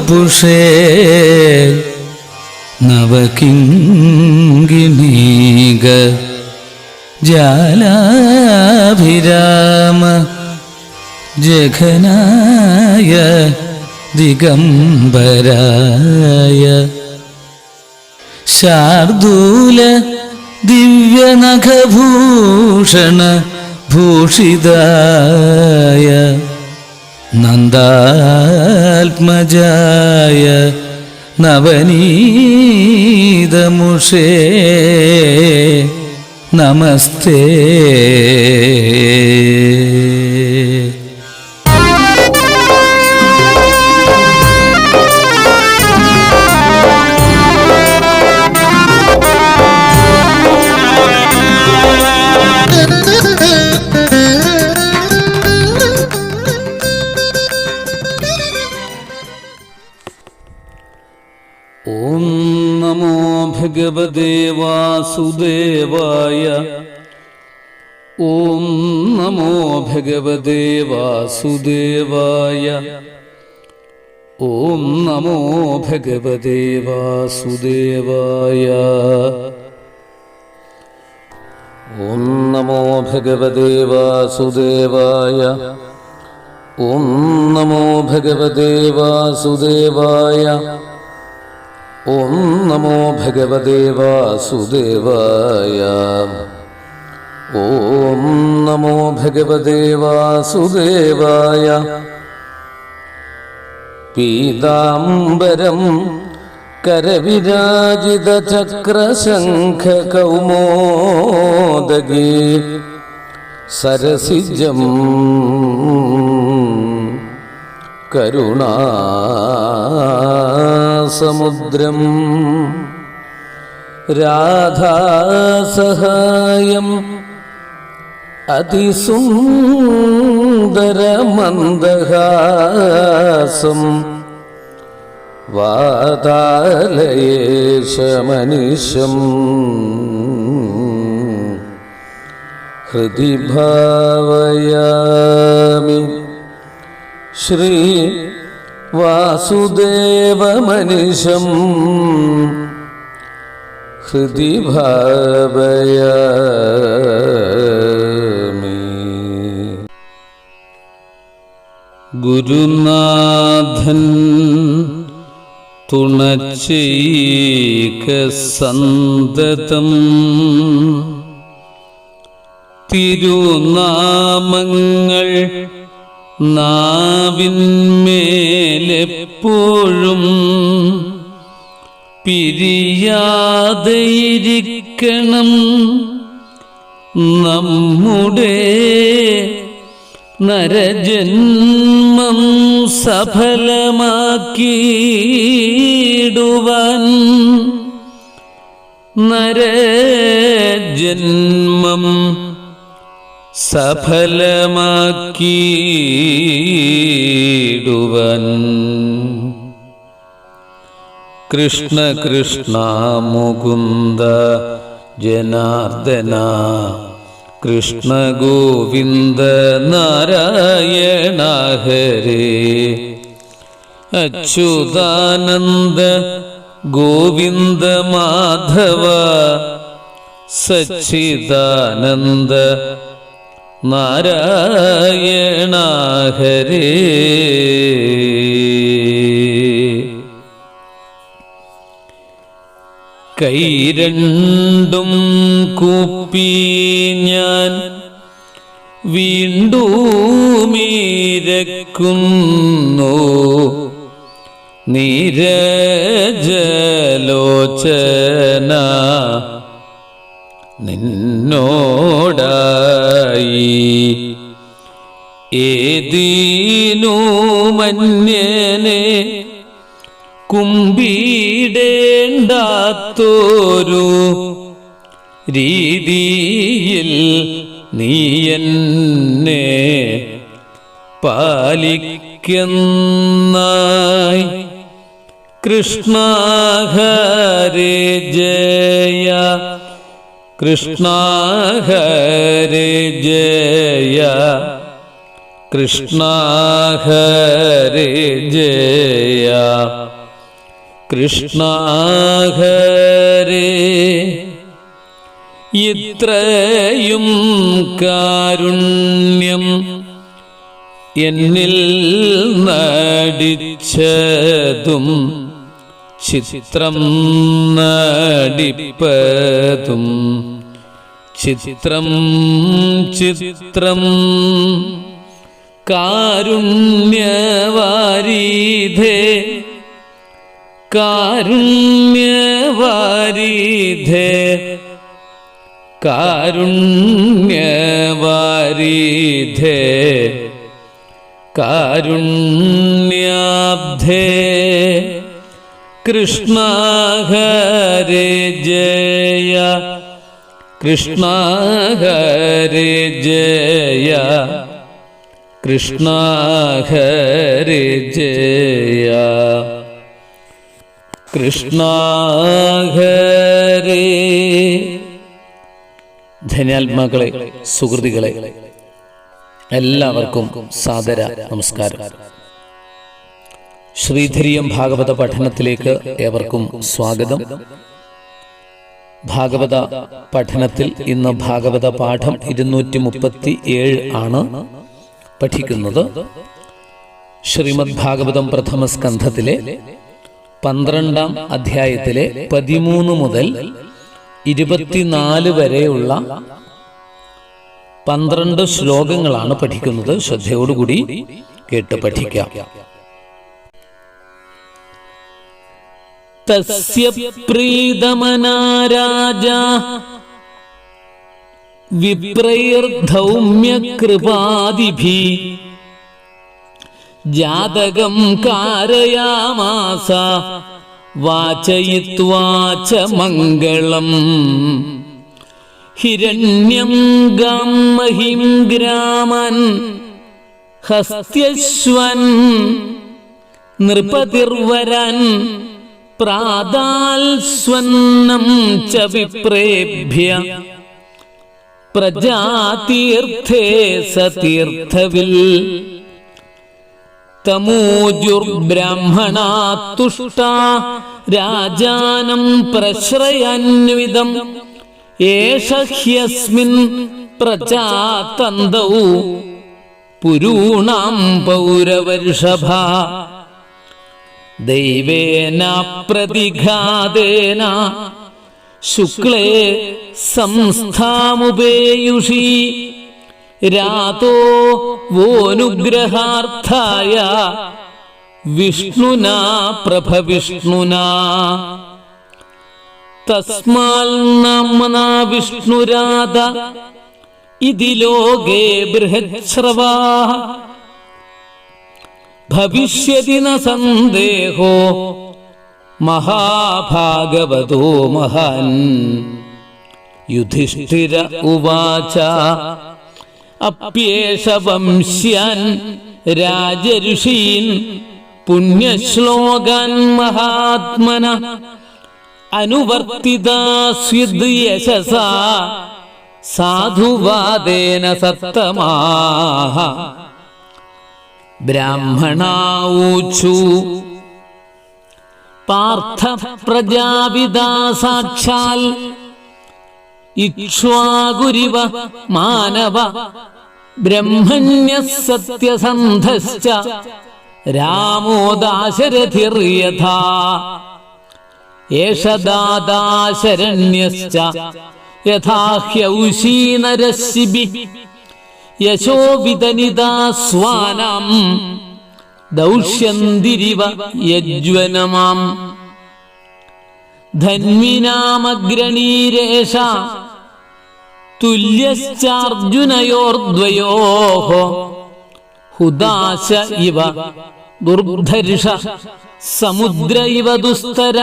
വപുഷേ നവകിങ്കിണീക ജാലാഭിരാമ ജഘനായ ദിഗംബരായ ശാർദൂല ദിവ്യനഖഭൂഷണ ഭൂഷിതായ നന്ദാത്മജായ നവനീതമുഷേ നമസ്തേ. ഓം നമോ ഭഗവതേ വാസുദേവായ. ഓം നമോ ഭഗവതേ വാസുദേവായ. ഓം നമോ ഭഗവതേ വാസുദേവായ. ഓം നമോ ഭഗവതേ വാസുദേവായ. ഓം നമോ ഭഗവതേ വാസുദേവായ. ഓം നമോ ഭഗവതേ വാസുദേവായ. ഓം നമോ ഭഗവതേ വാസുദേവായ. പീതാംബരം കരവിരാജിത ചക്രശംഖ കൗമോദഗീ സരസിജം കരുണാസമുദ്രം രാധാസഹായം അതിസുന്ദരമന്ദഹാസം വാതാലയേശമനിശം ഹൃദി ഭാവയാമി. ശ്രീ വാസുദേവമനിശം ഹൃദി ഭാവയാമി. ഗുരുനാഥൻ തുണച്ചൈകസന്തതം തിരുനാമങ്ങൾ നാവിന്മേലെപ്പോഴും പിരിയാതെയിരിക്കണം. നമ്മുടെ നരജന്മം സഫലമാക്കിയിടുവാൻ നരജന്മം സഫലമാക്കിയിടുവാൻ. കൃഷ്ണ കൃഷ്ണ മുകുന്ദ ജനാർദ്ദന കൃഷ്ണ ഗോവിന്ദ നാരായണ ഹരേ. അച്യുതാനന്ദ ഗോവിന്ദ മാധവ സച്ചിദാനന്ദ നാരായണ ഹരേ. കൈ രണ്ടും കൂപ്പി ഞാൻ വീണ്ടുമീരക്കുന്നു നീരജലോചന നിന്നോടായി. ഏതീനു മന്യനെ കുമ്പിടേണ്ടാത്തോരു രീതിയിൽ നീ എന്നെ പാലിക്കുന്നായി. കൃഷ്ണ ഹരേ ജയ കൃഷ്ണ ഹരേ ജയ കൃഷ്ണ ഹരേ ജയ കൃഷ്ണ ഹരേ. ഇത്രയും കാരുണ്യം എന്നിൽ നടിച്ചതും ചിത്രം നടിപ്പതും ചിത്രം ചിത്രം കാരുണ്യവാരിധേ കാരുണ്യവാരിധേ കാരുണ്യവാരിധേ കാരുണ്യാബ്ധേ. കൃഷ്ണ ഹരേ ജയ കൃഷ്ണ ഹരേ ജയ കൃഷ്ണ ഹരേ ജയ കൃഷ്ണ ഹരേ. ധന്യാത്മാക്കളെ, സുഹൃത്തുക്കളെ, എല്ലാവർക്കും സാദര നമസ്കാരം. ശ്രീധരിയം ഭാഗവത പഠനത്തിലേക്ക് ഏവർക്കും സ്വാഗതം. ഭാഗവത പഠനത്തിൽ ഇന്ന് ഭാഗവത പാഠം 237 ആണ് പഠിക്കുന്നത്. ശ്രീമദ് ഭാഗവതം പ്രഥമ സ്കന്ധത്തിലെ 12-ാം അധ്യായത്തിലെ 13 മുതൽ 24 വരെയുള്ള 12 ശ്ലോകങ്ങളാണ് പഠിക്കുന്നത്. ശ്രദ്ധയോടുകൂടി കേട്ട് പഠിക്കാം. തസ്യ പ്രീതമനാ രാജാ വിപ്രൈർധൗമ്യകൃപാദിഭി ജാതകം കാരയാമാസ വാചയിത്വാ ച മംഗളം. ഹിരണ്യം ഗാം മഹിം ഗ്രാമൻ ഹസ്ത്യശ്വൻ നൃപതിർവരൻ പ്രാദാൽ സ്വന്നം ച വിപ്രേഭ്യ പ്രജാതീർത്ഥേ സതീർത്ഥവിൽ. തമൂജുർബ്രാഹ്മണാ തുഷ്ടാ രാജാനം പ്രശ്രയന്വിതം ഏഷ ഹ്യസ്മിൻ പ്രജാതന്തൗ പുരൂണാം പൗരവർഷഭ. ദൈവേന പ്രതിഘാതേന ശുക്ലേ സംസ്ഥാമുപേയുഷി രാതോ വോനുഗ്രഹാർത്ഥായ വിഷ്ണുനാ പ്രഭവിഷ്ണുനാ. തസ്മാൽ നാമ്നാ വിഷ്ണുരാധ ഇതി ലോകേ ബൃഹച്ഛ്രവാഃ. ഭവിഷ്യതി ന സന്ദേഹോ മഹാഭാഗവതോ മഹാൻ. യുധിഷ്ഠിര ഉവാച അപ്യേഷ വംശ്യാൻ രാജഋഷീൻ പുണ്യശ്ലോകാൻ മഹാത്മന അനുവർത്തിതാസ്വിദ് യശസാ സാധുവാദേന സത്തമാഃ. ബ്രാഹ്മണാഊചു പാർത്ഥ പ്രജാപിതാ സാക്ഷാൽ ഇക്ഷ്വാകുരിവ മാനവ ബ്രഹ്മണ്യഃ സത്യസന്ധശ്ച രാമോ ദാശരഥിർയഥാ. ഏഷ ദാതാ ശരണ്യശ്ച യഥാ ഹ്യൗഷീനരശ്ശിഭിഃ. യശോ വിതനിതാ സ്വാനാം ദൗഷ്യന്തിരിവ യജ്വനമാം. ധന്വിനാമഗ്രണീരേഷ തുല്യശ്ചാർജുനയോർദ്വയോഃ. ഹുദാശ ഇവ ദുർധർഷ സമുദ്ര ഇവ ദുസ്തര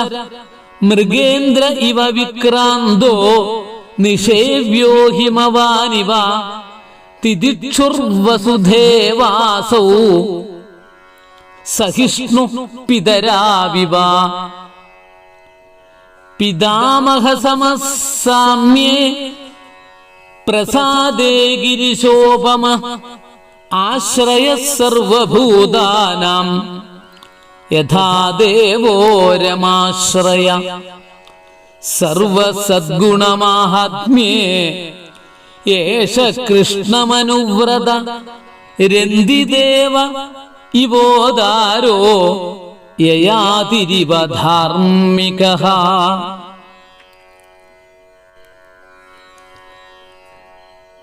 മൃഗേന്ദ്ര ഇവ വിക്രാന്തോ നിഷേവ്യോ ഹിമവാനിവ. തിദിക്ഷുർവസുധേവാസൗ സഹിഷ്ണു പിതരാവിവ. പിതാമഹ സമസാമ്യേ പ്രസാദേ ഗിരിശോപമ ആശ്രയ സർവഭൂതാനാം യഥാ ദേവോ രമാശ്രയ സർവസദ്ഗുണമാഹാത്മ്യേ യേശ കൃഷ്ണമനുവ്രത രന്തിദേവ ഇവോദാരോ യയാതിരിവ ധാർമ്മികഃ.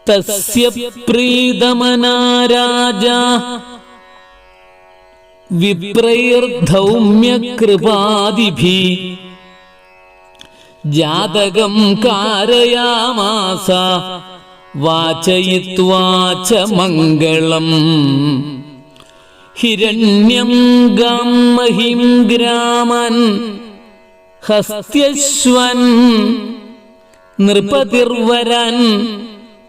തസ്യ പ്രീതമനാ രാജാ വിപ്രൈർധൗമ്യകൃപാദിഭിः ജാതകം കാരയാമാസ വാചയിത്വാ ച മംഗളം. ഹിരണ്യം ഗാം മഹിം ഗ്രാമൻ ഹസ്ത്യശ്വൻ നൃപതിർവരൻ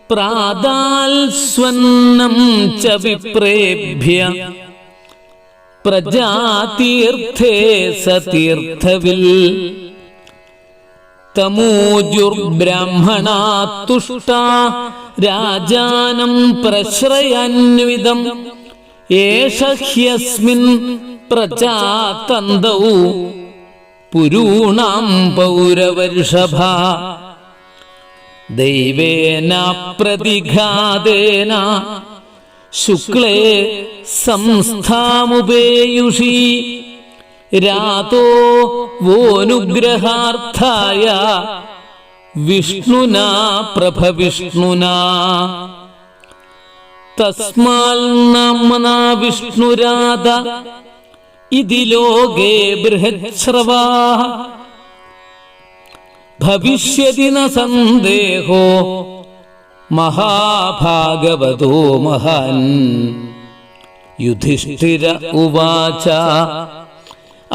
പ്രാദാൽ സ്വന്നം ച വിപ്രേഭ്യ പ്രജാതീർത്ഥേ സതീർത്ഥവിൽ. തമൂജുർബ്രാഹ്മണാ തുഷ്ടാ രാജാനം പ്രശ്രയന്വിതം ഏഷ ഹ്യസ്മിൻ പ്രജാതന്തൗ പുരൂണാം പൗരവർഷഭ. ദൈവേന പ്രതിഘാതേന ശുക്ലേ സംസ്ഥാമുപേയുഷി രാതോ വോനുഗ്രഹാർത്ഥായ വിഷ്ണുനാ പ്രഭവിഷ്ണുനാ. തസ്മാൽ നാമ്നാ വിഷ്ണുരാധ ഇതി ലോകേ ബൃഹശ്രവാഃ. ഭവിഷ്യതി ന സന്ദേഹോ മഹാഭാഗവതോ മഹാൻ. യുധിഷ്ഠിര ഉവാച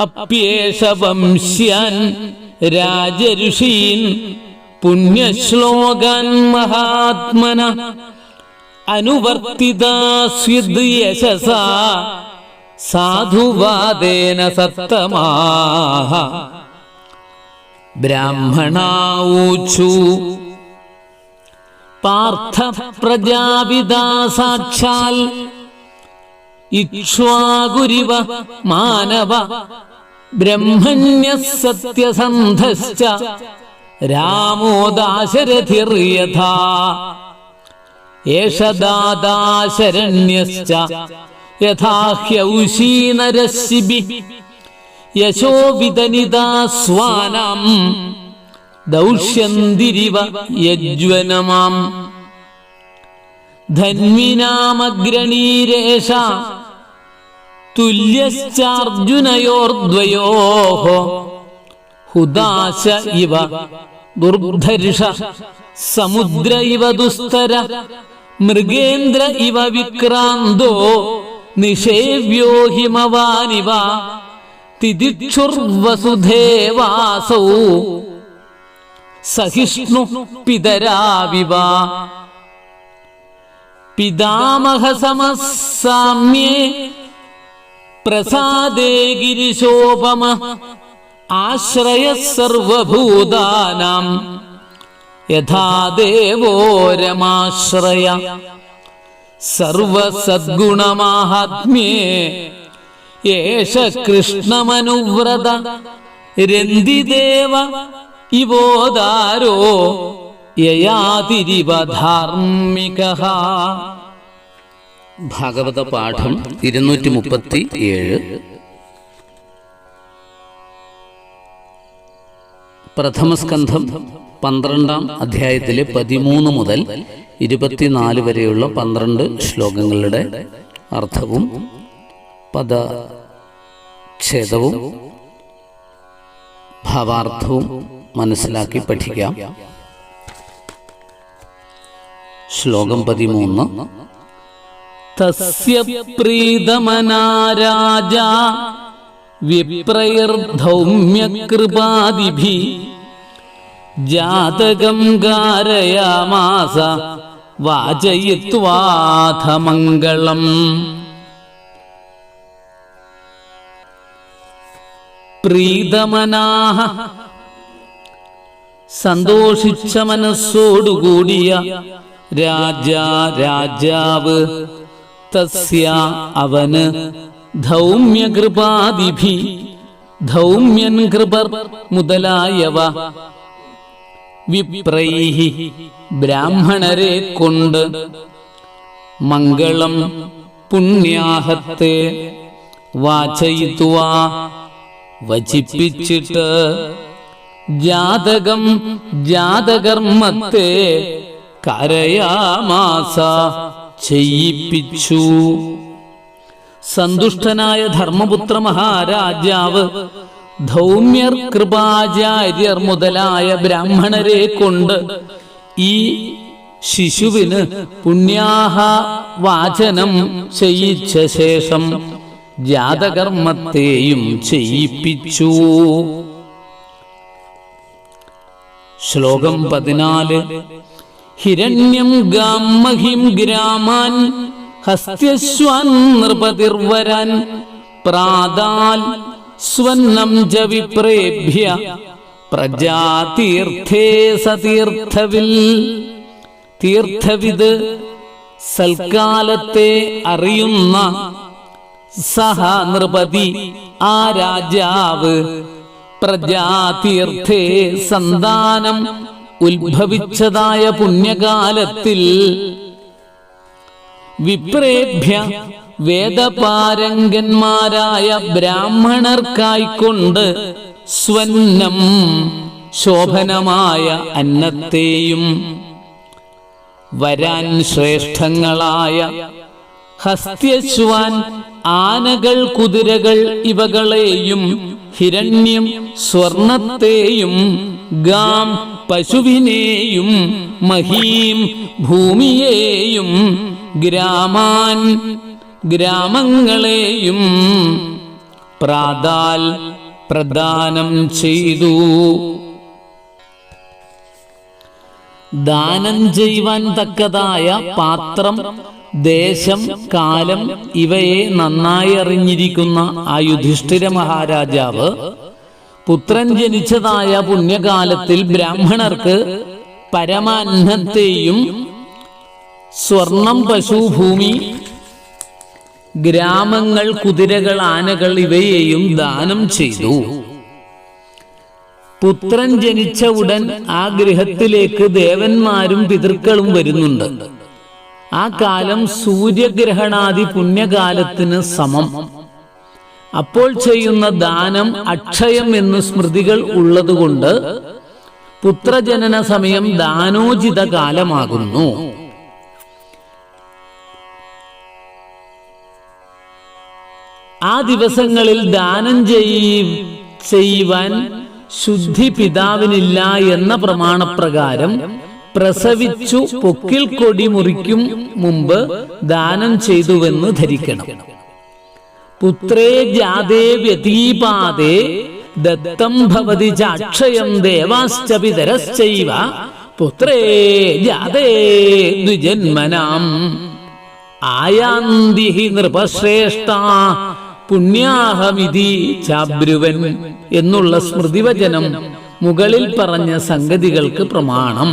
അപ്യേഷ വംശ്യാൻ രാജഋഷീൻ പുണ്യശ്ലോകാൻ മഹാത്മന അനുവർത്തിതാസ്വിദ് യശസാ സാധുവാദേന സത്തമാഃ. ബ്രാഹ്മണാ ഊചു പാർത്ഥ പ്രജാപിതാ സാക്ഷാൽ ഇക്ഷ്വാകുരിവ മാനവ ബ്രഹ്മണ്യഃ സത്യസന്ധശ്ച രാമോ ദാശരഥിർയഥാ. ഏഷ ദാതാ ശരണ്യശ്ച യഥാ ഹ്യൗഷീ നരസ്സിഭിഃ യശോ വിതനിതാ സ്വാനാം ദൗഷ്യന്തിരിവ യജ്വനമാം. ധന്വിനാമഗ്രണീരേഷ തുല്യശ്ചാർജുനയോർദ്വയോഃ ഹുദാശ ഇവ ദുർധർഷ സമുദ്ര ഇവ ദുസ്തര മൃഗേന്ദ്ര ഇവ വിക്രാന്തോ നിഷേവ്യോ ഹിമവാനിവ തിദിക്ഷുർവസുധേവാസൗ സഹിഷ്ണു പിതരാവിവ. പിതാമഹ സമസാമ്യേ പ്രസാദേ ഗിരിശോപമ ആശ്രയ സർവഭൂതാനാം യഥാ ദേവോ രമാശ്രയ സർവസദ്ഗുണമാഹാത്മ്യേ യേശ കൃഷ്ണമനുവ്രത രന്തിദേവ ഇവോദാരോ യയാതിരിവ ധാർമ്മികഃ. ഭാഗവത പാഠം 237. പ്രഥമസ്കന്ധം 12-ാം അധ്യായത്തിലെ 13 മുതൽ 24 വരെയുള്ള 12 ശ്ലോകങ്ങളുടെ അർത്ഥവും പദച്ഛേദവും ഭാവാർത്ഥവും മനസ്സിലാക്കി പഠിക്കാം. ശ്ലോകം 13. തസ്യ പ്രീതമനാ രാജാ വിപ്രൈർധൗമ്യകൃപാദിഭിः ജാതകം കാരയാമാസ വാചയിത്വാഥ മംഗളം. പ്രീതമനാഹ സന്തോഷിച്ച മനസ്സോടുകൂടിയ രാജാവ് തസ്യ അവന് ധൗമ്യകൃപാദിഭി ധൗമ്യൻ കൃപർ മുതലായവ വിപ്രൈഹി ബ്രാഹ്മണരെ കൊണ്ട് മംഗളം പുണ്യാഹത്തെ വാചയിത്വാ വചിപ്പിച്ചിട്ട് ജാതകം ജാതകർമ്മത്തെ കരയാമാസ ചെയ്യിപ്പിച്ചു. സന്തുഷ്ടനായ ധർമ്മപുത്ര മഹാരാജാവ് ധൗമ്യർ കൃപാചാര്യർ മുതലായ ബ്രാഹ്മണരെ കൊണ്ട് ഈ ശിശുവിന് പുണ്യാഹ വാചനം ചെയ്യിച്ച ശേഷം ജാതകർമ്മത്തെയും ചെയ്യിപ്പിച്ചു. ശ്ലോകം 14. ഹിരണ്യം ഗാമഹിം ഗ്രാമാൻ ഹസ്ത്യശ്വാൻ നൃപതിർവരാൻ പ്രാദാൽ സ്വന്നം ച വിപ്രേഭ്യ പ്രജാതീർത്ഥേ സതീർത്ഥവിൽ. തീർത്ഥവിത് സൽക്കാലത്തെ അറിയുന്ന സഹ നൃപതി ആ രാജാവ് പ്രജാതീർത്ഥേ സന്താനം ഉത്ഭവിച്ചതായ പുണ്യകാലത്തിൽ വിപ്രേഭ്യ വേദപാരംഗന്മാരായ ബ്രാഹ്മണർക്കായിക്കൊണ്ട് സ്വന്നം ശോഭനമായ അന്നത്തെയും വരാൻ ശ്രേഷ്ഠങ്ങളായ ഹസ്ത്യശ്വാൻ ആനകൾ കുതിരകൾ ഇവകളെയും ഹിരണ്യം സ്വർണത്തെയും ഗാം പശുവിനെയും മഹീം ഭൂമിയെയും ഗ്രാമാൻ ഗ്രാമങ്ങളെയും പ്രാദാൽ പ്രദാനം ചെയ്തു. ദാനം ചെയ്യുവാൻ തക്കതായ പാത്രം, ദേശം, കാലം ഇവയെ നന്നായി അറിഞ്ഞിരിക്കുന്ന ആ യുധിഷ്ഠിര മഹാരാജാവ് പുത്രൻ ജനിച്ചതായ പുണ്യകാലത്തിൽ ബ്രാഹ്മണർക്ക് പരമാന്നത്തെയും സ്വർണം, പശു, ഭൂമി, ഗ്രാമങ്ങൾ, കുതിരകൾ, ആനകൾ ഇവയെയും ദാനം ചെയ്തു. പുത്രൻ ജനിച്ച ഉടൻ ആ ഗൃഹത്തിലേക്ക് ദേവന്മാരും പിതൃക്കളും വരുന്നുണ്ട്. ആ കാലം സൂര്യഗ്രഹണാദി പുണ്യകാലത്തിന് സമം. അപ്പോൾ ചെയ്യുന്ന ദാനം അക്ഷയം എന്ന് സ്മൃതികൾ ഉള്ളതുകൊണ്ട് പുത്രജനന സമയം ദാനോചിത കാലമാകുന്നു. ആ ദിവസങ്ങളിൽ ദാനം ചെയ്യുവാൻ ശുദ്ധി പിതാവിനില്ല എന്ന പ്രമാണപ്രകാരം പ്രസവിച്ചു പൊക്കിൽ കൊടി മുറിക്കും മുമ്പ് ദാനം ചെയ്തുവെന്ന് ധരിക്കണം. പുത്രേ ജാതേ വ്യതീപാദേ ദത്തം ഭവതി ചാക്ഷയം ദേവാശ്ച പിതരശ്ചൈവ പുത്രേ ജാതേ ദ്വിജന്മനാം ആയാന്തി നൃപശ്രേഷ്ഠ പുണ്യാഹമിതി ചാബ്രുവൻ എന്നുള്ള സ്മൃതിവചനം മുകളിൽ പറഞ്ഞ സംഗതികൾക്ക് പ്രമാണം.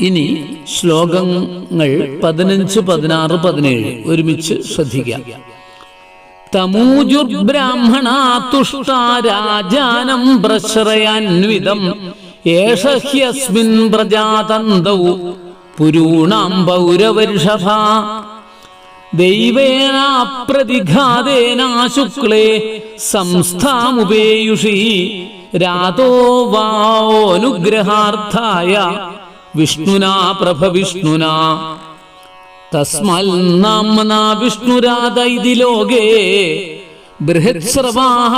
ഇനി ശ്ലോകങ്ങൾ 15, 16, 17 ഒരുമിച്ച് ശ്രദ്ധിക്കാം. തമൂജുർബ്രാഹ്മണാ തുഷ്ടാ രാജാനം പ്രശ്രയാൻവിതം ഏഷ ഹ്യസ്മിൻ പ്രജാതന്തൗ പുരൂണാം പൗരവർഷഭ ദൈവേന പ്രതിഘാതേന ശുക്ലേ സംസ്ഥാമുപേയുഷി രാതോ വാനുഗ്രഹാർത്ഥായ വിഷ്ണുനാ പ്രഭവിഷ്ണുനാ തസ്മൽ നാമ്നാ വിഷ്ണുരാത ഇതി ലോകേ ബൃഹത്സ്രവാഃ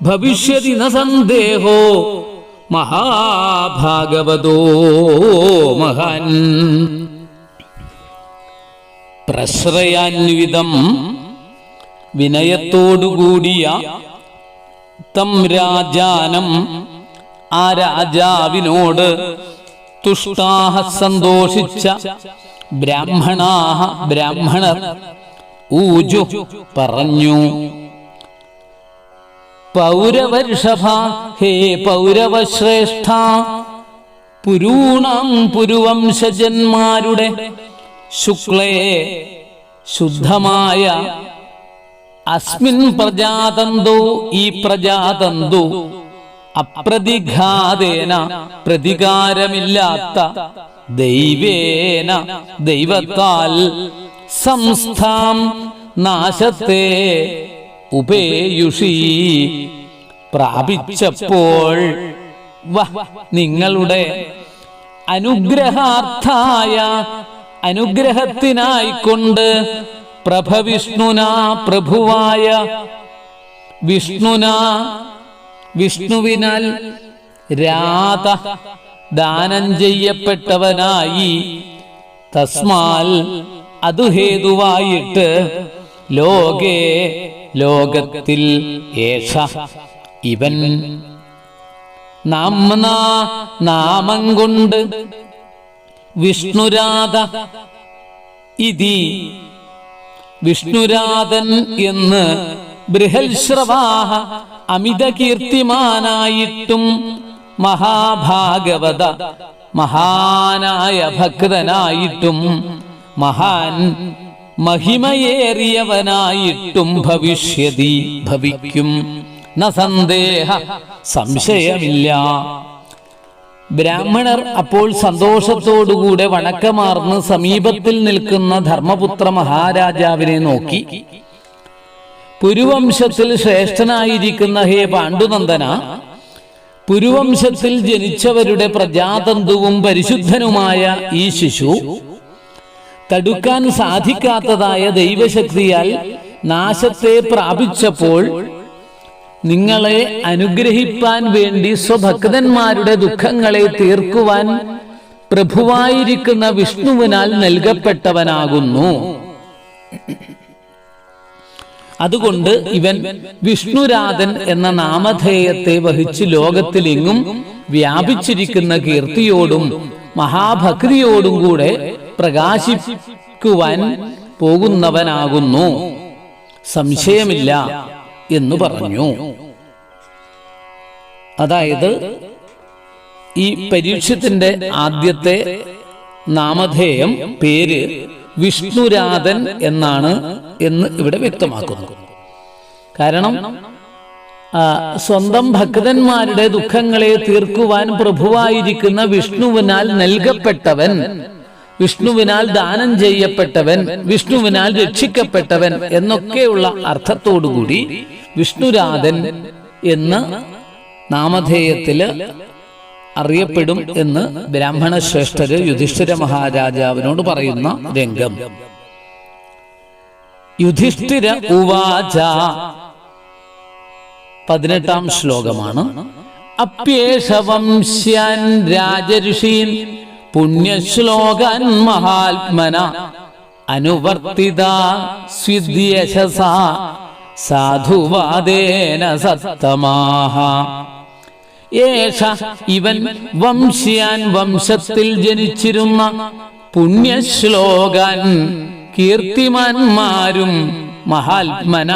ഭവിഷ്യതി ന സന്ദേഹോ മഹാഭാഗവതോ മഹാൻ. പ്രശ്രയാന്വിതം വിനയത്തോടുകൂടിയ തം രാജാനം ആ രാജാവിനോട് തുഷ്ടാഹ സന്തോഷിച്ച ബ്രാഹ്മണാഹ ബ്രാഹ്മണർ ഊജു പറഞ്ഞു. പൗരവർഷഭ ഹേ പൗരവശ്രേഷ്ഠ പുരൂണാം പുരുവംശജന്മാരുടെ ശുക്ലേ ശുദ്ധമായ അസ്മിൻ പ്രജാതന്തു ഈ പ്രജാതന്തു അപ്രതിഘാതേന പ്രതികാരമില്ലാത്ത ദൈവേന ദൈവത്താൽ സംസ്ഥാം നാശത്തെ ഉപേയുഷി പ്രാപിച്ചപ്പോൾ നിങ്ങളുടെ അനുഗ്രഹാർത്ഥായ അനുഗ്രഹത്തിനായിക്കൊണ്ട് പ്രഭവിഷ്ണുന പ്രഭുവായ വിഷ്ണുവിനാൽ രാധ ദാനം ചെയ്യപ്പെട്ടവനായി തസ്മാൽ അതു ഹേതുവായിട്ട് ലോകത്തിൽ ഏഷ ഇവൻ നാമം കൊണ്ട് വിഷ്ണുരാധ ഇതി വിഷ്ണുരാധൻ എന്ന് ബൃഹൽശ്രവാഹ അമിത കീർത്തിമാനായിട്ടും മഹാഭാഗവത മഹാനായ ഭക്തനായിട്ടും മഹാൻ മഹിമയേറിയവനായിട്ടും ഭവിക്കും ന സന്ദേഹ സംശയമില്ല. ബ്രാഹ്മണർ അപ്പോൾ സന്തോഷത്തോടുകൂടെ വണക്കമാർന്ന് സമീപത്തിൽ നിൽക്കുന്ന ധർമ്മപുത്ര മഹാരാജാവിനെ നോക്കി, പുരുവംശത്തിൽ ശ്രേഷ്ഠനായിരിക്കുന്ന ഹേ പാണ്ഡുനന്ദന, പുരുവംശത്തിൽ ജനിച്ചവരുടെ പ്രജാതന്തുവും പരിശുദ്ധനുമായ ഈ ശിശു തടുക്കാൻ സാധിക്കാത്തതായ ദൈവശക്തിയാൽ നാശത്തെ പ്രാപിച്ചപ്പോൾ നിങ്ങളെ അനുഗ്രഹിപ്പാൻ വേണ്ടി സ്വഭക്തന്മാരുടെ ദുഃഖങ്ങളെ തീർക്കുവാൻ പ്രഭുവായിരിക്കുന്ന വിഷ്ണുവിനാൽ നൽകപ്പെട്ടവനാകുന്നു. അതുകൊണ്ട് ഇവൻ വിഷ്ണുരാധൻ എന്ന നാമധേയത്തെ വഹിച്ച് ലോകത്തിലെങ്ങും വ്യാപിച്ചിരിക്കുന്ന കീർത്തിയോടും മഹാഭക്തിയോടും കൂടെ പ്രകാശിക്കുവാൻ പോകുന്നവനാകുന്നു, സംശയമില്ല എന്ന് പറഞ്ഞു. അതായത് ഈ പരീക്ഷത്തിന്റെ ആദ്യത്തെ നാമധേയം പേര് വിഷ്ണുരാധൻ എന്നാണ് എന്ന് ഇവിടെ വ്യക്തമാക്കുന്നു. കാരണം സ്വന്തം ഭക്തന്മാരുടെ ദുഃഖങ്ങളെ തീർക്കുവാൻ പ്രഭുവായിരിക്കുന്ന വിഷ്ണുവിനാൽ നൽകപ്പെട്ടവൻ, വിഷ്ണുവിനാൽ ദാനം ചെയ്യപ്പെട്ടവൻ, വിഷ്ണുവിനാൽ രക്ഷിക്കപ്പെട്ടവൻ എന്നൊക്കെയുള്ള അർത്ഥത്തോടുകൂടി വിഷ്ണുരാധൻ എന്ന നാമധേയത്തില് അറിയപ്പെടും എന്ന് ബ്രാഹ്മണ ശ്രേഷ്ഠര് യുധിഷ്ഠിര മഹാരാജാവിനോട് പറയുന്ന രംഗം. യുധിഷ്ഠിര ഉവാച 18-ാം ശ്ലോകമാണ്. അപ്യേഷ വംശ്യാൻ രാജഋഷീൻ പുണ്യശ്ലോകാൻ മഹാത്മന അനുവർത്തിത സ്വിദ്യശസ സാധുവാദേന സത്തമാഹ. ഏഷ ഇവൻ വംശ്യാൻ വംശത്തിൽ ജനിച്ചിരുന്ന പുണ്യശ്ലോകാൻ കീർത്തിമാന്മാരും മഹാത്മന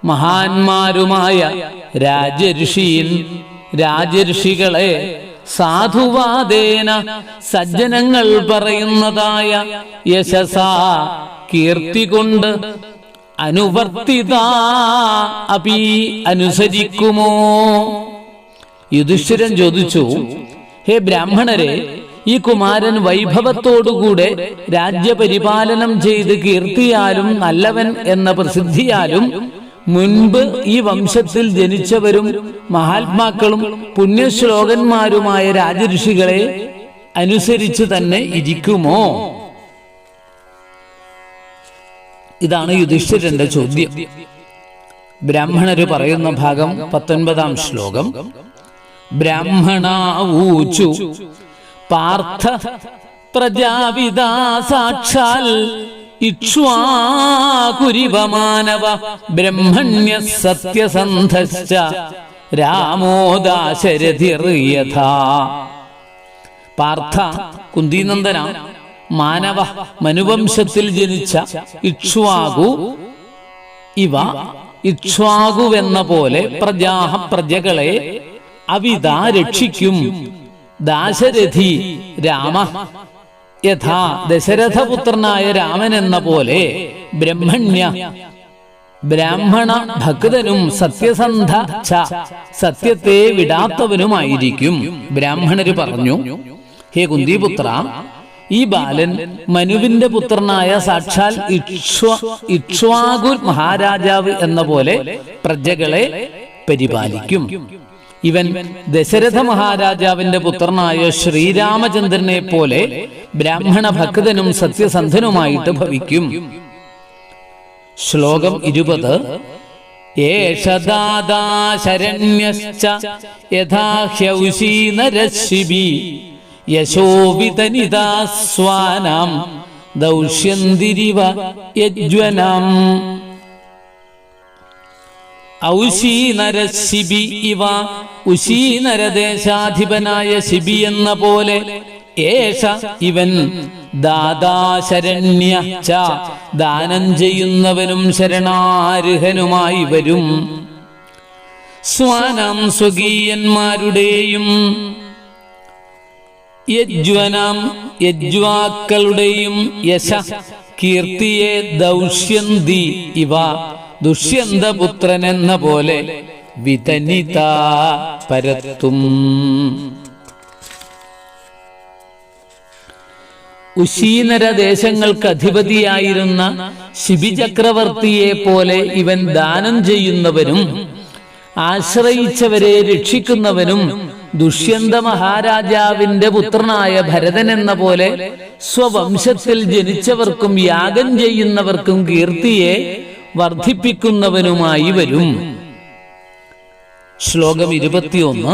മഹാന്മാരുമായ രാജഋഷീൻ രാജഋഷികളെ സാധുവാദേന സജ്ജനങ്ങൾ പറയുന്നതായ യശസ കീർത്തി കൊണ്ട് അനുവർത്തിത അപി അനുസരിക്കുമോ? യുധിഷ്ഠിരൻ ചോദിച്ചു, ഹേ ബ്രാഹ്മണരെ, ഈ കുമാരൻ വൈഭവത്തോടുകൂടെ രാജ്യപരിപാലനം ചെയ്ത് കീർത്തിയാലും നല്ലവൻ എന്ന പ്രസിദ്ധിയാലും മുൻപ് ഈ വംശത്തിൽ ജനിച്ചവരും മഹാത്മാക്കളും പുണ്യശ്ലോകന്മാരുമായ രാജഋഷികളെ അനുസരിച്ച് തന്നെ ഇരിക്കുമോ? ഇതാണ് യുധിഷ്ഠിരന്റെ ചോദ്യം. ബ്രാഹ്മണര് പറയുന്ന ഭാഗം 19-ാം ശ്ലോകം. ബ്രാഹ്മണാവൂചു പാർത്ഥ പ്രജാപിതാ സാക്ഷാൽ ഇക്ഷ്വാകുരിവമാനവ ബ്രഹ്മണ്യ സത്യസന്ധശ്ച രാമോ ദാശരഥിർയഥാ. പാർത്ഥ കുന്തിനന്ദന, മാനവ മനുവംശത്തിൽ ജനിച്ച ഇക്ഷ്വാകു ഇവ ഇക്ഷ്വാകുവെന്ന പോലെ പ്രജാഹ പ്രജകളെ അവിത രക്ഷിക്കും. ദാശരഥി രാമ യഥാ ദശരഥപുത്രനായ രാമൻ എന്ന പോലെ ബ്രാഹ്മണ ഭക്തനും സത്യസന്ധ സത്യത്തെ വിടാത്തവനുമായിരിക്കും. ബ്രാഹ്മണര് പറഞ്ഞു, ഹേ കുന്തിപുത്ര, ഈ ബാലൻ മനുവിന്റെ പുത്രനായ സാക്ഷാൽ ഇക്ഷ്വാകു മഹാരാജാവ് എന്ന പോലെ പ്രജകളെ പരിപാലിക്കും. ഇവൻ ദശരഥ മഹാരാജാവിന്റെ പുത്രനായ ശ്രീരാമചന്ദ്രനെ പോലെ ബ്രാഹ്മണ ഭക്തനും സത്യസന്ധനുമായിട്ട് ഭവിക്കും. ശ്ലോകം 20. ഏഷദാദാ ശരണ്യശ്ച യഥാ ഹ്യൗഷീ നരശിബി യശോവിതനിതാ സ്വാനാം ദൗഷ്യന്തിരിവ യജ്വനാം. ഔഷീനരശിബി ഇവ ഉശീനരദേശാധിപനായ ശിബി എന്ന പോലെ ഏഷ ഇവൻ ദാദാശരണ്യ ച ദാനം ചെയ്യുന്നവനും ശരണാർഹനുമായി വരും. സ്വാനാം സ്വകീയന്മാരുടെയും യജ്വനാം യജ്വാക്കളുടെയും യശ കീർത്തിയെ ദൗഷ്യന്തി ഇവ ദുഷ്യന്തപുത്രൻ എന്ന പോലെ വിതനിത പരത്തും. ഉശീനര ദേശങ്ങൾക്ക് അധിപതിയായിരുന്ന ശിബി ചക്രവർത്തിയെ പോലെ ഇവൻ ദാനം ചെയ്യുന്നവനും ആശ്രയിച്ചവരെ രക്ഷിക്കുന്നവനും ദുഷ്യന്ത മഹാരാജാവിന്റെ പുത്രനായ ഭരതൻ എന്ന പോലെ സ്വവംശത്തിൽ ജനിച്ചവർക്കും യാഗം ചെയ്യുന്നവർക്കും കീർത്തിയെ വർദ്ധിപ്പിക്കുന്നവനുമായി വരും. ശ്ലോകം 21.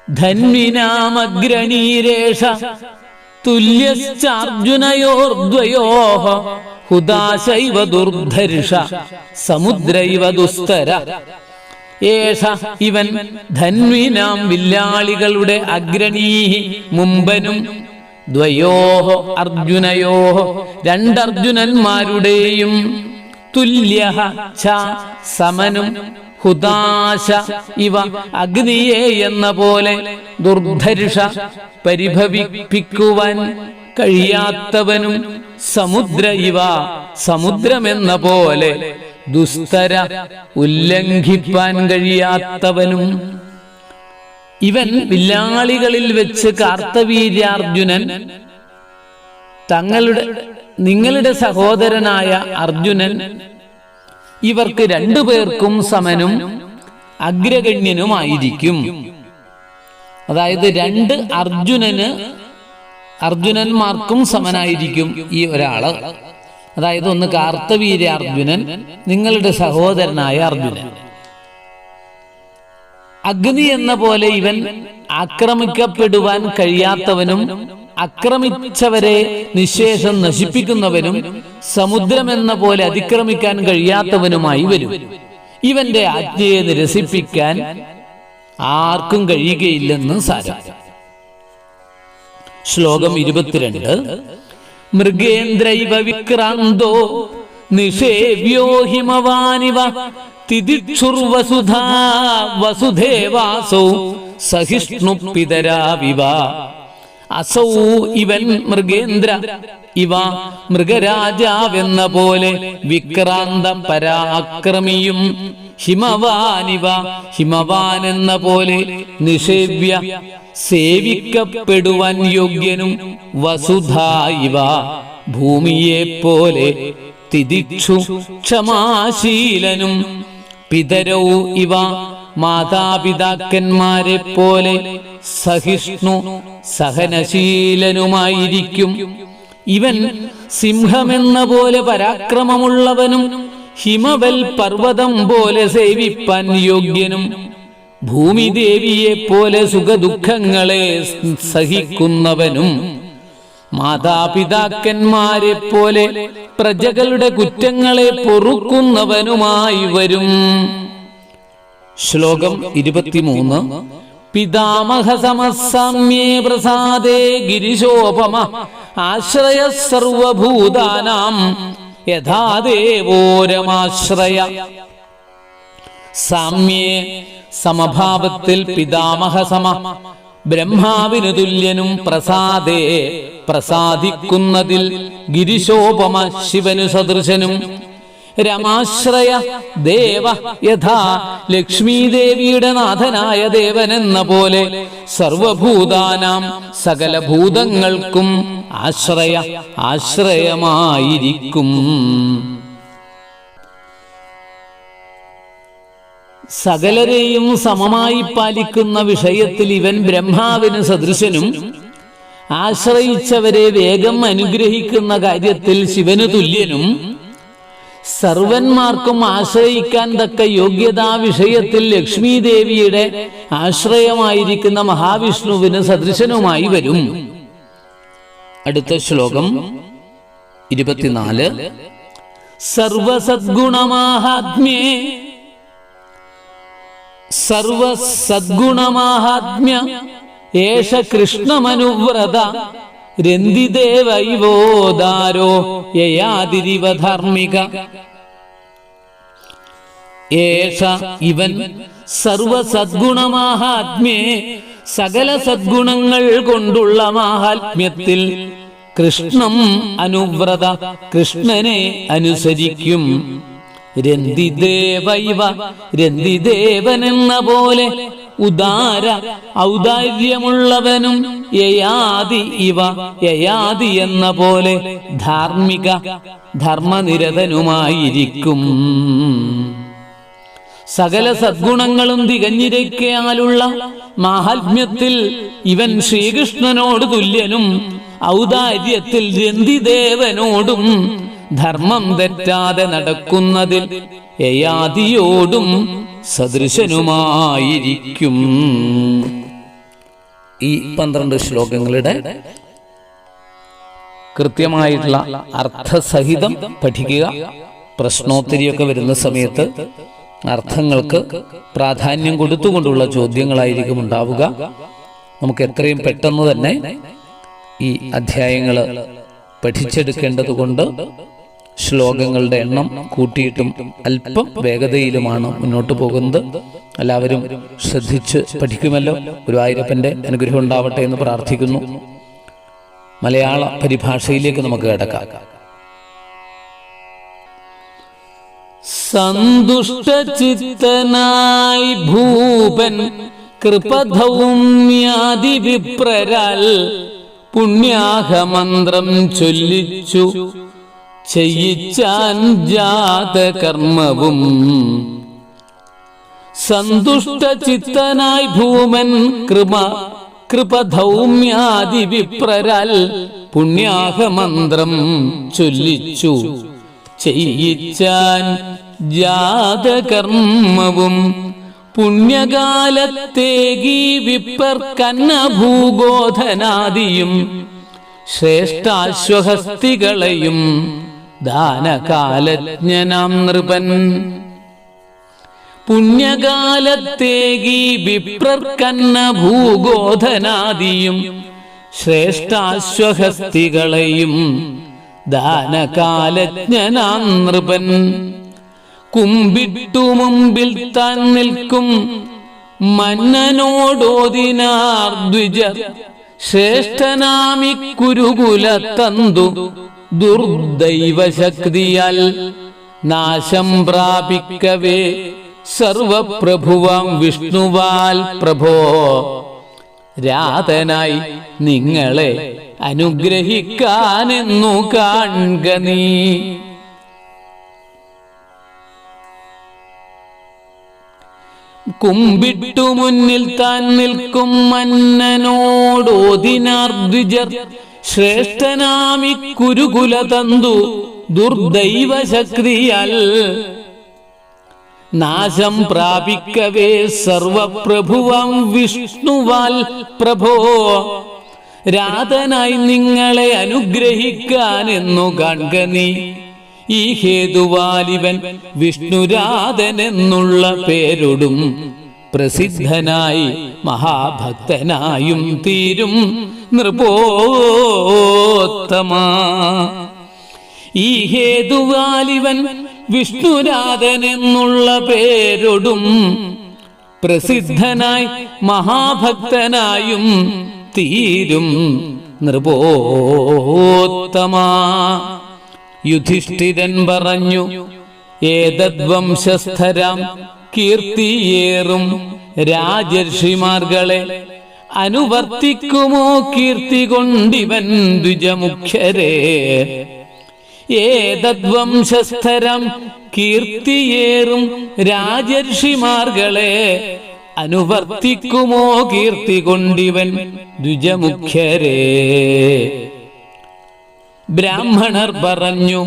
ധന്വിനാമഗ്രണീരേഷ തുല്യശ്ചാർജുനയോർദ്വയോഃ ഹുദാശൈവ ദുർധർഷ സമുദ്രൈവ ദുസ്തര. ഏഷ ഇവൻ ധന്വിനാം വില്ലാളികളുടെ അഗ്രണീഹി മുമ്പനും ദ്വയോഃ അർജുനയോഃ രണ്ടർജുനന്മാരുടെയും തുല്യഃ ച സമനും ഹുദാശ ഇവ അഗ്നിയെ എന്ന പോലെ ദുർധർഷ പരിഭവിപ്പിക്കുവാൻ കഴിയാത്തവനും സമുദ്ര ഇവ സമുദ്രമെന്ന പോലെ ദുസ്തര ഉല്ലംഘിപ്പാൻ കഴിയാത്തവനും. ഇവൻ വില്ലാളികളിൽ വെച്ച് കാർത്തവീര്യാർജുനൻ നിങ്ങളുടെ സഹോദരനായ അർജുനൻ ഇവർക്ക് രണ്ടുപേർക്കും സമനും അഗ്രഗണ്യനുമായിരിക്കും. അതായത് രണ്ട് അർജുനന്മാർക്കും സമനായിരിക്കും ഈ ഒരാള്. അതായത് ഒന്ന് കാർത്തവീര്യാർജുനൻ, നിങ്ങളുടെ സഹോദരനായ അർജുനൻ. അഗ്നി എന്ന പോലെ ഇവൻ ആക്രമിക്കപ്പെടുവാൻ കഴിയാത്തവനും ആക്രമിച്ചവരെ നിശേഷം നശിപ്പിക്കുന്നവനും സമുദ്രമെന്ന പോലെ അതിക്രമിക്കാൻ കഴിയാത്തവനുമായി വരും. ഇവന്റെ ആജ്ഞയെ നിരസിപ്പിക്കാൻ ആർക്കും കഴിയുകയില്ലെന്ന് സാരം. ശ്ലോകം 22. മൃഗേന്ദ്രൈവ വിക്രാന്തോ നിഷേവ്യോ ഹിമവാനിവ തിദിക്ഷുർവസുധാ വസുധേവാസോ സഹിഷ്ണു പിതരാവിവ. അസൗ ഇവൻ മൃഗേന്ദ്ര ഇവ മൃഗരാജാവെന്ന പോലെ വിക്രാന്ത പരാക്രമിയും ഹിമവാനിവ ഹിമവാൻ എന്ന പോലെ നിഷേവ്യ സേവിക്കപ്പെടുവാൻ യോഗ്യനും വസുധ ഇവ ഭൂമിയെ പോലെ തിദിക്ഷു ക്ഷമാശീലനും പിതരൗ ഇവ മാതാപിതാക്കന്മാരെ പോലെ സഹിഷ്ണു സഹനശീലനുമായിരിക്കും. ഇവൻ സിംഹമെന്ന പോലെ പരാക്രമമുള്ളവനും ഹിമവൽ പർവ്വതം പോലെ സേവിപ്പാൻ യോഗ്യനും ഭൂമിദേവിയെ പോലെ സുഖദുഃഖങ്ങളെ സഹിക്കുന്നവനും മാതാപിതാക്കന്മാരെ പോലെ പ്രജകളുടെ കുറ്റങ്ങളെ പൊറുക്കുന്നവനുമായി വരും. ശ്ലോകം 23. പിതാമഹ സമസാമ്യേ പ്രസാദേ ഗിരിശോപമ ആശ്രയ സർവഭൂതാനാം യഥാ ദേവോരമാശ്രയ. സാമ്യേ സമഭാവത്തിൽ പിതാമഹ സമ ബ്രഹ്മാവിനു തുല്യനും പ്രസാദേ പ്രസാദിക്കുന്നതിൽ ഗിരിശോപമ ശിവനു സദൃശനും രമാശ്രയ ദേവ യഥാ ലക്ഷ്മീദേവിയുടെ നാഥനായ ദേവനെന്ന പോലെ സർവഭൂതാനാം സകല ഭൂതങ്ങൾക്കും ആശ്രയമായിരിക്കും. സകലരെയും സമമായി പാലിക്കുന്ന വിഷയത്തിൽ ഇവൻ ബ്രഹ്മാവിന് സദൃശനും ആശ്രയിച്ചവരെ വേഗം അനുഗ്രഹിക്കുന്ന കാര്യത്തിൽ ശിവനു തുല്യനും സർവന്മാർക്കും ആശ്രയിക്കാൻ തക്ക യോഗ്യതാ വിഷയത്തിൽ ലക്ഷ്മീദേവിയുടെ ആശ്രയമായിരിക്കുന്ന മഹാവിഷ്ണുവിന് സദൃശനുമായി വരും. അടുത്ത ശ്ലോകം 24. സർവസദ്ഗുണമാഹാത്മ്യേ സർവസദ്ഗുണമാഹാത്മ്യ ഏഷ കൃഷ്ണമനുവ്രത രന്തിദേവൈവോദാരോ യയാതിരിവ ധാർമ്മിക. ഏഷ ഇവൻ സർവസദ്ഗുണമാഹാത്മ്യേ സകല സദ്ഗുണങ്ങൾ കൊണ്ടുള്ള മാഹാത്മ്യത്തിൽ കൃഷ്ണം അനുവ്രത കൃഷ്ണനെ അനുസരിക്കും. രന്തിദേവൈവ രന്തിദേവനെന്ന പോലെ ഉദാര ഔദാര്യമുള്ളവനും യയാതി ഇവ യയാതി എന്ന പോലെ ധാർമ്മിക ധർമ്മനിരതനുമായിരിക്കും. സകല സദ്ഗുണങ്ങളും തികഞ്ഞിരിക്കാനുള്ള മാഹാത്മ്യത്തിൽ ഇവൻ ശ്രീകൃഷ്ണനോട് തുല്യനും ഔദാര്യത്തിൽ രന്തിദേവനോടും ധർമ്മം തെറ്റാതെ നടക്കുന്നതിൽ യയാതിയോടും സദൃശനുമായിരിക്കും. ഈ 12 ശ്ലോകങ്ങളുടെ കൃത്യമായിട്ടുള്ള അർത്ഥസഹിതം പഠിക്കുക. പ്രശ്നോത്തരിയൊക്കെ വരുന്ന സമയത്ത് അർത്ഥങ്ങൾക്ക് പ്രാധാന്യം കൊടുത്തുകൊണ്ടുള്ള ചോദ്യങ്ങളായിരിക്കും ഉണ്ടാവുക. നമുക്ക് എത്രയും പെട്ടെന്ന് തന്നെ ഈ അധ്യായങ്ങൾ പഠിച്ചെടുക്കേണ്ടതുകൊണ്ട് ശ്ലോകങ്ങളുടെ എണ്ണം കൂട്ടിയിട്ടും അല്പം വേഗതയിലുമാണ് മുന്നോട്ട് പോകുന്നത്. എല്ലാവരും ശ്രദ്ധിച്ച് പഠിക്കുമല്ലോ. ഗുരുവായൂരപ്പന്റെ അനുഗ്രഹം ഉണ്ടാവട്ടെ എന്ന് പ്രാർത്ഥിക്കുന്നു. മലയാള പരിഭാഷയിലേക്ക് നമുക്ക് കിടക്കാം. സന്തുഷ്ടചിത്തനായി ഭൂപൻ കൃപധൗമ്യാദി വിപ്രരാൽ പുണ്യാഹമന്ത്രം ചൊല്ലിച്ചു ചെയ്യിച്ചാൻ ജാതകർമ്മവും. സന്തുഷ്ടചിത്തനായി ഭൂമൻ കൃപധൗമ്യാദി വിപ്രരാൽ പുണ്യാഹമന്ത്രം ചൊല്ലിച്ചു ചെയ്യിച്ചാൻ ജാതകർമ്മവും. പുണ്യകാലത്തേകീ വിപ്പർക്കന്ന ഭൂഗോധനാദിയും ശ്രേഷ്ഠാശ്വഹസ്തികളെയും ദാനകാലജ്ഞനാം നൃപൻ. പുണ്യകാലത്തേകീ വിപ്രർക്കന്ന ഭൂഗോധനാദിയും ശ്രേഷ്ഠാശ്വഹസ്തികളെയും ദാനകാലജ്ഞനാം നൃപൻ. കുമ്പിട്ടു മുമ്പിൽ താൻ നിൽക്കും മന്നനോടോദിനാർ ദ്വിജർ ശ്രേഷ്ഠനാമി കുരുകുല തന്തു ദുർദൈവശക്തിയാൽ നാശം പ്രാപിക്കവേ സർവപ്രഭുവാം വിഷ്ണുവാൽ പ്രഭോ രാതനായി നിങ്ങളെ അനുഗ്രഹിക്കാനെന്നു കാൺക നീ. കുമ്പിട്ടു മുന്നിൽ താൻ നിൽക്കും മന്നനോടോദിനാർ ദ്വിജർ ശ്രേഷ്ഠനാമി കുരുകുല തന്തു ദുർദൈവശക്തിയാൽ നാശം പ്രാപിക്കവേ സർവപ്രഭുവാം വിഷ്ണുവാൽ പ്രഭോ രാതനായി നിങ്ങളെ അനുഗ്രഹിക്കാനെന്നു കാൺക നീ. ഈ ഹേതുവാലിവൻ വിഷ്ണുരാധനെന്നുള്ള പേരൊടും പ്രസിദ്ധനായി മഹാഭക്തനായും തീരും നൃപോത്തമ. ഈ ഹേതുവാലിവൻ വിഷ്ണുരാധനെന്നുള്ള പേരൊടും പ്രസിദ്ധനായി മഹാഭക്തനായും തീരും നൃപോത്തമാ. യുധിഷ്ഠിരൻ പറഞ്ഞു, ഏതദ്വംശസ്ഥരാം കീർത്തിയേറും രാജർഷിമാർകളെ അനുവർത്തിക്കുമോ കീർത്തി കൊണ്ടിവൻ ദ്വിജമുഖ്യരേ. ഏതദ്വംശസ്ഥരം കീർത്തിയേറും രാജർഷിമാർകളെ അനുവർത്തിക്കുമോ കീർത്തി കൊണ്ടിവൻ ദ്വിജമുഖ്യരേ. ബ്രാഹ്മണർ പറഞ്ഞു,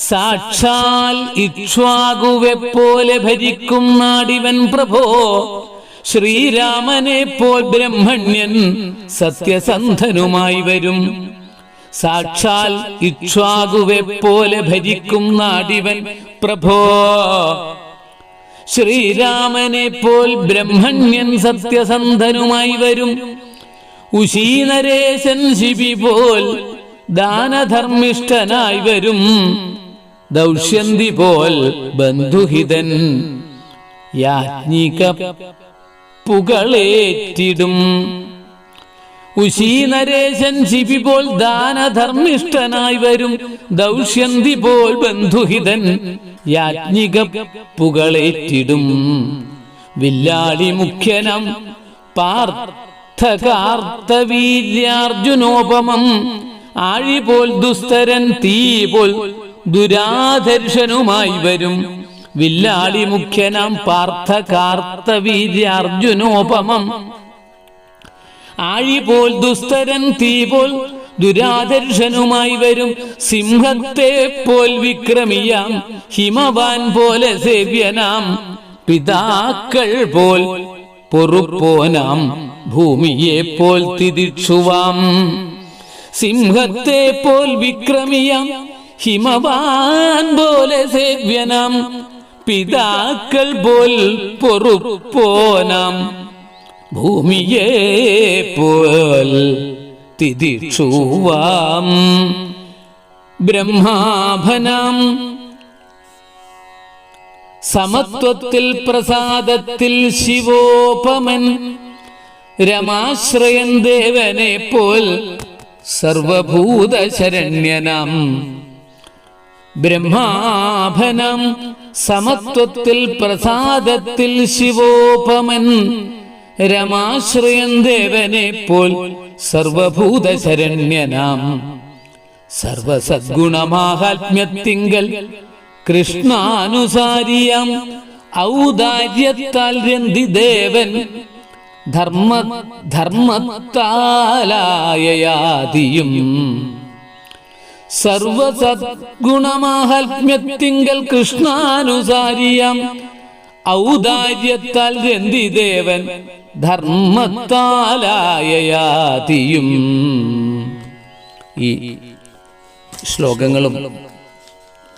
സാക്ഷാൽ ഇക്ഷ്വാകുവെപ്പോലെ ഭരിക്കും നാടിവൻ പ്രഭോ. ശ്രീരാമനെ പോൽ ബ്രഹ്മണ്യൻ സത്യസന്ധനുമായി വരും. സാക്ഷാൽ ഇക്ഷ്വാകുവെപ്പോലെ ഭരിക്കും നാടിവൻ പ്രഭോ. ശ്രീരാമനെ പോൽ ബ്രഹ്മണ്യൻ സത്യസന്ധനുമായി വരും. ഉശീനരേശൻ ശിബി പോൽ ദാനധർമ്മിഷ്ഠനായി വരും. ദൗഷ്യന്തി പോൽ ബന്ധുഹിതൻ യാജ്ഞിക പുകളേറ്റിടും. ഉശീനരേശൻ ശിബി പോൽ ദാനധർമ്മിഷ്ഠനായി വരും. ദൗഷ്യന്തി പോൽ ബന്ധുഹിതൻ യാജ്ഞിക പുകളേറ്റിടും. വില്ലാളി മുഖ്യനം പാർത്ഥകാർത്തവീര്യാർജുനോപമം. ആഴിപോൽ ദുസ്തരൻ തീ പോൽ ദുരാധർഷനുമായി വരും. വില്ലാളി മുഖ്യനാം പാർത്ഥകാർത്തവീര്യാർജുനോപമം. ആഴിപോൽ ദുസ്തരൻ തീ പോൽ ദുരാധർഷനുമായി വരും. സിംഹത്തെ പോൽ വിക്രമിയാം ഹിമവാൻ പോലെ സേവ്യനാം. പിതാക്കൾ പോൽ പൊറുപ്പോനാം ഭൂമിയെ പോൽ തിദിക്ഷുവാം. സിംഹത്തെ പോൽ വിക്രമിയാം ഹിമവാൻ പോലെ സേവ്യനാം. പിതാക്കൾ പോൽ പൊറുപ്പോനാം ഭൂമിയെ പോൽ തിദിക്ഷുവാം. ബ്രഹ്മാഭനാം സമത്വത്തിൽ പ്രസാദത്തിൽ ശിവോപമൻ. രമാശ്രയൻ ദേവനെ പോൽ സർവഭൂത ശരണ്യനാം. ബ്രഹ്മാഭനം സമത്വത്തിൽ പ്രസാദത്തിൽ ശിവോപമൻ. രമാശ്രയൻ ദേവനെ പോൽ സർവഭൂത ശരണ്യനാം. സർവസദ്ഗുണമാഹാത്മ്യത്തിങ്കൽ കൃഷ്ണാനുസാരിയാം. ഔദാര്യത്താൽ രന്തി ദേവൻ ധർമ്മത്താലായയാതിയും. സർവസദ്ഗുണമാഹാത്മ്യത്തിങ്കൽ കൃഷ്ണാനുസാരിയാം. ഔദാര്യത്താൽ രന്തി ദേവൻ ധർമ്മത്താലായയാതിയും. ഈ ശ്ലോകങ്ങളും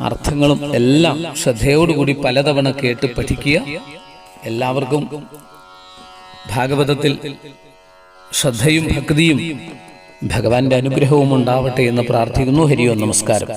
അർത്ഥങ്ങളും എല്ലാം ശ്രദ്ധയോടുകൂടി പലതവണ കേട്ട് പഠിക്കുക. എല്ലാവർക്കും ഭാഗവതത്തിൽ ശ്രദ്ധയും ഭക്തിയും ഭഗവാന്റെ അനുഗ്രഹവും ഉണ്ടാവട്ടെ എന്ന് പ്രാർത്ഥിക്കുന്നു. ഹരി ഓം, നമസ്കാരം.